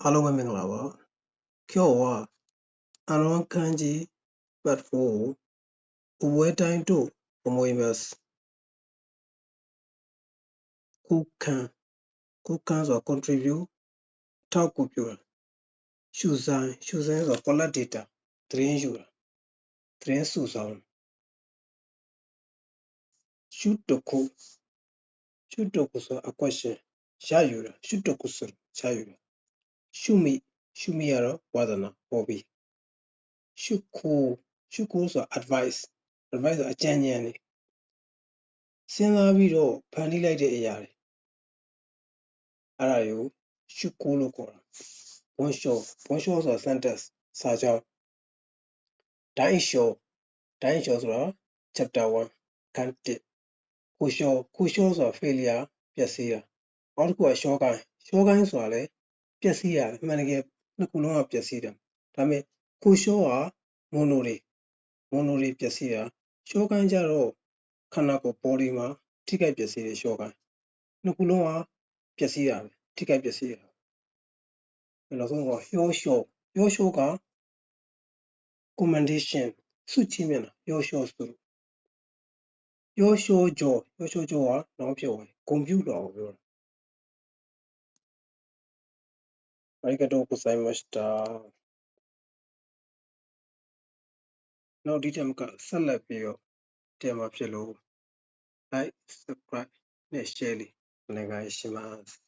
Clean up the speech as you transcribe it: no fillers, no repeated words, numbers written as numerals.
အားလုံးပဲမင်္ဂလာပါ今日はアロン漢字パッドを覚えたいと思います空間ဆိုတာ contribute ထောက်ကူပြုတာရှုဆိုင်ဆိုတာ collect data သတင်းယူတာသတင်းစုဆောင်းရှုတခုဆိုတာ a question ရယူတာရှုတခုဆိုရယူတာရှုမိကတော့ ဝါသနာ hobby ရှုခိုးဆိုတာ advice ဆိုတာအကြံဉာဏ်တွေစဉ်းစားပြီးတော့ဖန်တီးလိုက်တဲ့အရာတွေအဲ့ဒါတွေကိုရှုခိုးလို့ခေါ်တာbonjourဆိုတာ sentence စာကြောင်းတိုင်းလျှောဆိုတာ chapter 1ခန်း1ခိုးလျှောဆိုတာ failure ပျက်စီးတာနောက်တစ်ခုကရှောကိုင်းဆိုတာလည်းပျက်စီးတာအမှန်တကယ်နှစ်ခုလုံးကပျက်စီးတာဒါပေမဲ့ခိုးလျှောကမိုနိုတွေပျက်စီးတာရှောကိုင်းကြတော့ခန္ဓာကိုယ် body မှာထိခိုက်ပျက်စီးတယ်ရှောကိုင်းနှစ်ခုလုံးကပျက်စီးတာပဲထိခိုက်ပျက်စီးတာနောက်ဆုံးကရောလျှောက commendation ဆုချီးမြှင့်တာရောလျှောဆိုရောလျှောကြောကနောက်ဖြစ်ဝင်ဂုဏ်ပြုတော်ပြောတာありがとうございましたနောက်ဒီထက်မကဆက်လက်ပြီးတော့တင်မှာဖြစ်လို့ like subscribe နဲ့ share လေးお願いします